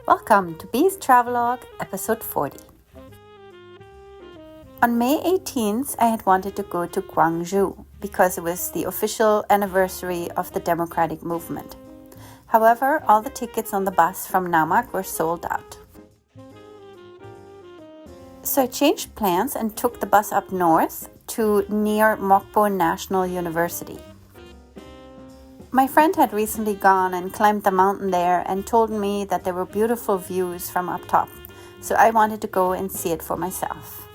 Welcome to Bee's Travelogue, episode 40. On May 18th, I had wanted to go to Gwangju because it was the official anniversary of the democratic movement. However, all the tickets on the bus from Namak were sold out. So I changed plans and took the bus up north to near Mokpo National University. My friend had recently gone and climbed the mountain there and told me that there were beautiful views from up top, so I wanted to go and see it for myself.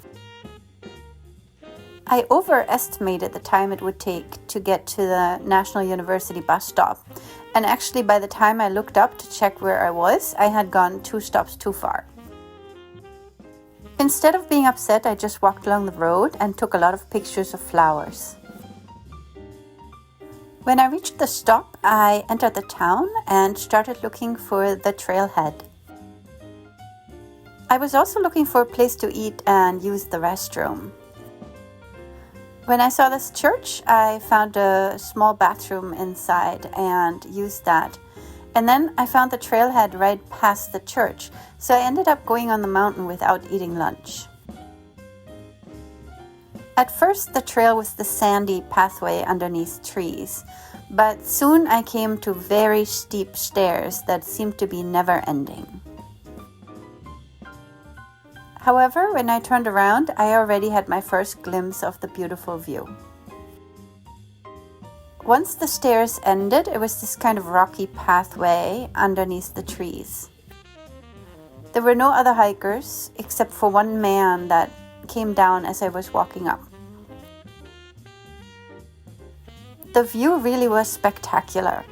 I overestimated the time it would take to get to the National University bus stop, and actually by the time I looked up to check where I was, I had gone 2 stops too far. Instead of being upset, I just walked along the road and took a lot of pictures of flowers. When I reached the stop, I entered the town and started looking for the trailhead. I was also looking for a place to eat and use the restroom. When I saw this church, I found a small bathroom inside and used that. And then I found the trailhead right past the church, so I ended up going on the mountain without eating lunch. At first, the trail was the sandy pathway underneath trees, but soon I came to very steep stairs that seemed to be never-ending. However, when I turned around, I already had my first glimpse of the beautiful view. Once the stairs ended, it was this kind of rocky pathway underneath the trees. There were no other hikers except for one man that came down as I was walking up. The view really was spectacular.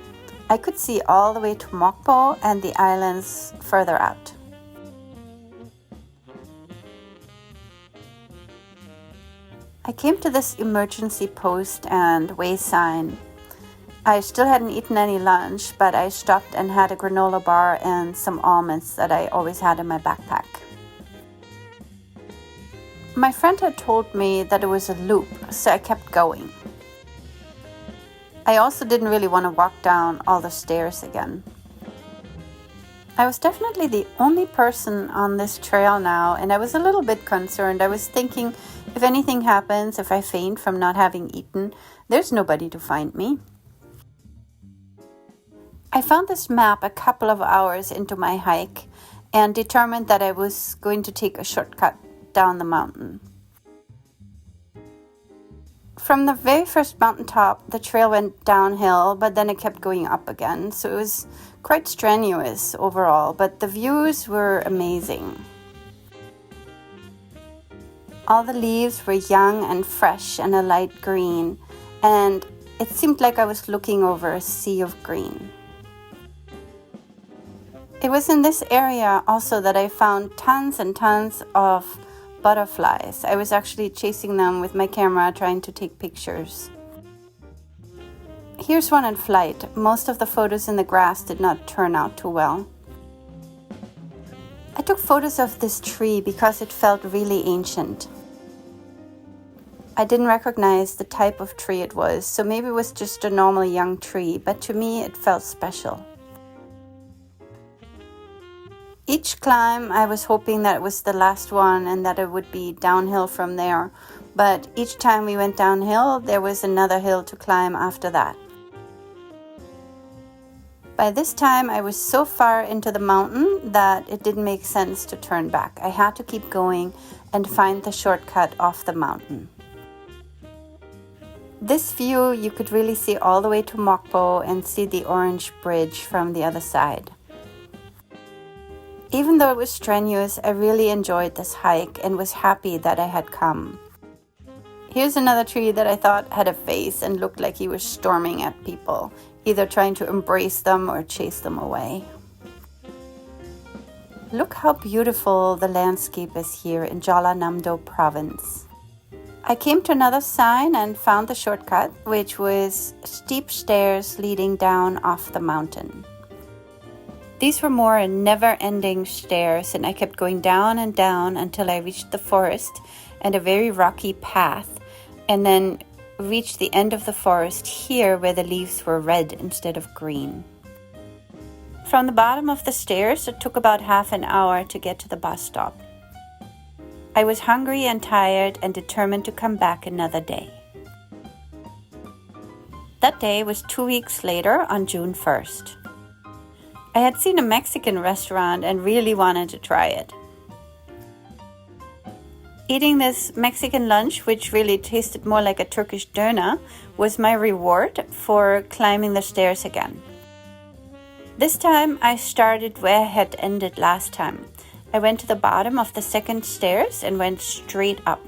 I could see all the way to Mokpo and the islands further out. I came to this emergency post and way sign. I still hadn't eaten any lunch, but I stopped and had a granola bar and some almonds that I always had in my backpack. My friend had told me that it was a loop, so I kept going. I also didn't really want to walk down all the stairs again. I was definitely the only person on this trail now, and I was a little bit concerned. I was thinking, if anything happens, if I faint from not having eaten, there's nobody to find me. I found this map a couple of hours into my hike and determined that I was going to take a shortcut down the mountain. From the very first mountaintop, the trail went downhill, but then it kept going up again, so it was quite strenuous overall, but the views were amazing. All the leaves were young and fresh and a light green, and it seemed like I was looking over a sea of green. It was in this area also that I found tons and tons of butterflies. I was actually chasing them with my camera, trying to take pictures. Here's one in flight. Most of the photos in the grass did not turn out too well. I took photos of this tree because it felt really ancient. I didn't recognize the type of tree it was, so maybe it was just a normal young tree, but to me it felt special. Each climb, I was hoping that it was the last one and that it would be downhill from there, but each time we went downhill, there was another hill to climb after that. By this time, I was so far into the mountain that it didn't make sense to turn back. I had to keep going and find the shortcut off the mountain. This view, you could really see all the way to Mokpo and see the orange bridge from the other side. Even though it was strenuous, I really enjoyed this hike and was happy that I had come. Here's another tree that I thought had a face and looked like he was storming at people, either trying to embrace them or chase them away. Look how beautiful the landscape is here in Jeollanam-do province. I came to another sign and found the shortcut, which was steep stairs leading down off the mountain. These were more never-ending stairs, and I kept going down and down until I reached the forest and a very rocky path, and then reached the end of the forest here where the leaves were red instead of green. From the bottom of the stairs, it took about half an hour to get to the bus stop. I was hungry and tired and determined to come back another day. That day was 2 weeks later on June 1st. I had seen a Mexican restaurant and really wanted to try it. Eating this Mexican lunch, which really tasted more like a Turkish döner, was my reward for climbing the stairs again. This time I started where I had ended last time. I went to the bottom of the second stairs and went straight up.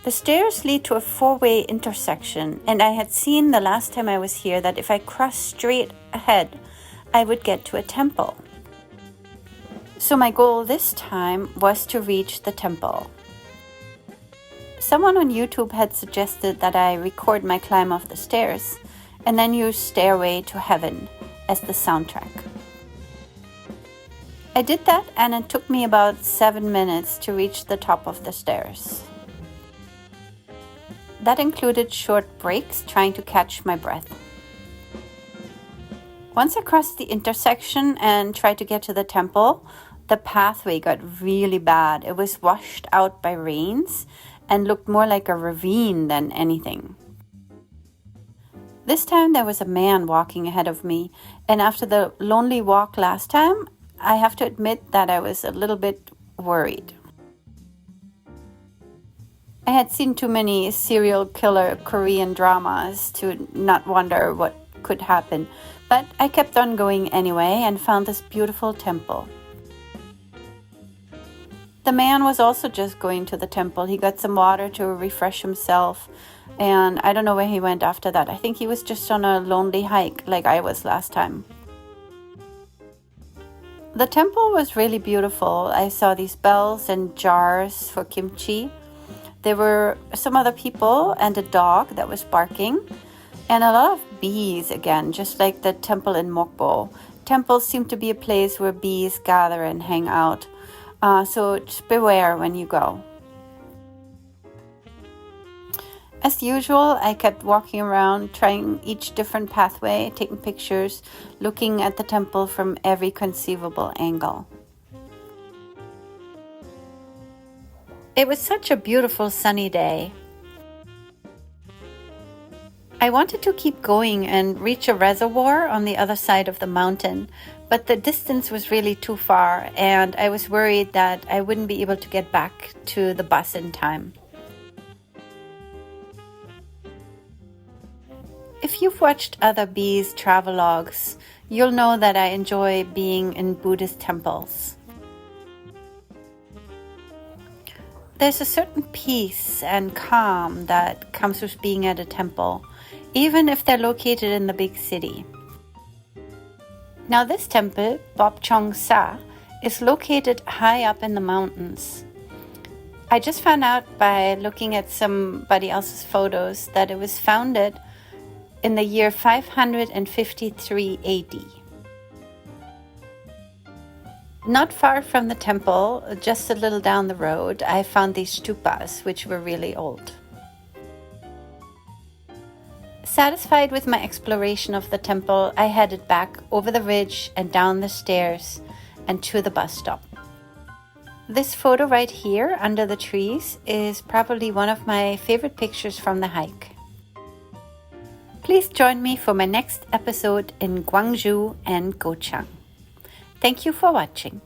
The stairs lead to a four-way intersection, and I had seen the last time I was here that if I crossed straight ahead, I would get to a temple. So my goal this time was to reach the temple. Someone on YouTube had suggested that I record my climb of the stairs and then use Stairway to Heaven as the soundtrack. I did that, and it took me about 7 minutes to reach the top of the stairs. That included short breaks trying to catch my breath. Once I crossed the intersection and tried to get to the temple, the pathway got really bad. It was washed out by rains and looked more like a ravine than anything. This time there was a man walking ahead of me, and after the lonely walk last time, I have to admit that I was a little bit worried. I had seen too many serial killer Korean dramas to not wonder what could happen, but I kept on going anyway and found this beautiful temple. The man was also just going to the temple. He got some water to refresh himself, and I don't know where he went after that. I think he was just on a lonely hike like I was last time. The temple was really beautiful. I saw these bells and jars for kimchi. There were some other people and a dog that was barking, and a lot of bees again, just like the temple in Mokpo. Temples seem to be a place where bees gather and hang out. So just beware when you go. As usual, I kept walking around, trying each different pathway, taking pictures, looking at the temple from every conceivable angle. It was such a beautiful sunny day. I wanted to keep going and reach a reservoir on the other side of the mountain, but the distance was really too far, and I was worried that I wouldn't be able to get back to the bus in time. If you've watched other bees travelogues, you'll know that I enjoy being in Buddhist temples. There's a certain peace and calm that comes with being at a temple, even if they're located in the big city. Now this temple, Bopchong Sa, is located high up in the mountains. I just found out by looking at somebody else's photos that it was founded in the year 553 AD. Not far from the temple, just a little down the road, I found these stupas, which were really old. Satisfied with my exploration of the temple, I headed back over the ridge and down the stairs and to the bus stop. This photo right here under the trees is probably one of my favorite pictures from the hike. Please join me for my next episode in Gwangju and Gochang. Thank you for watching.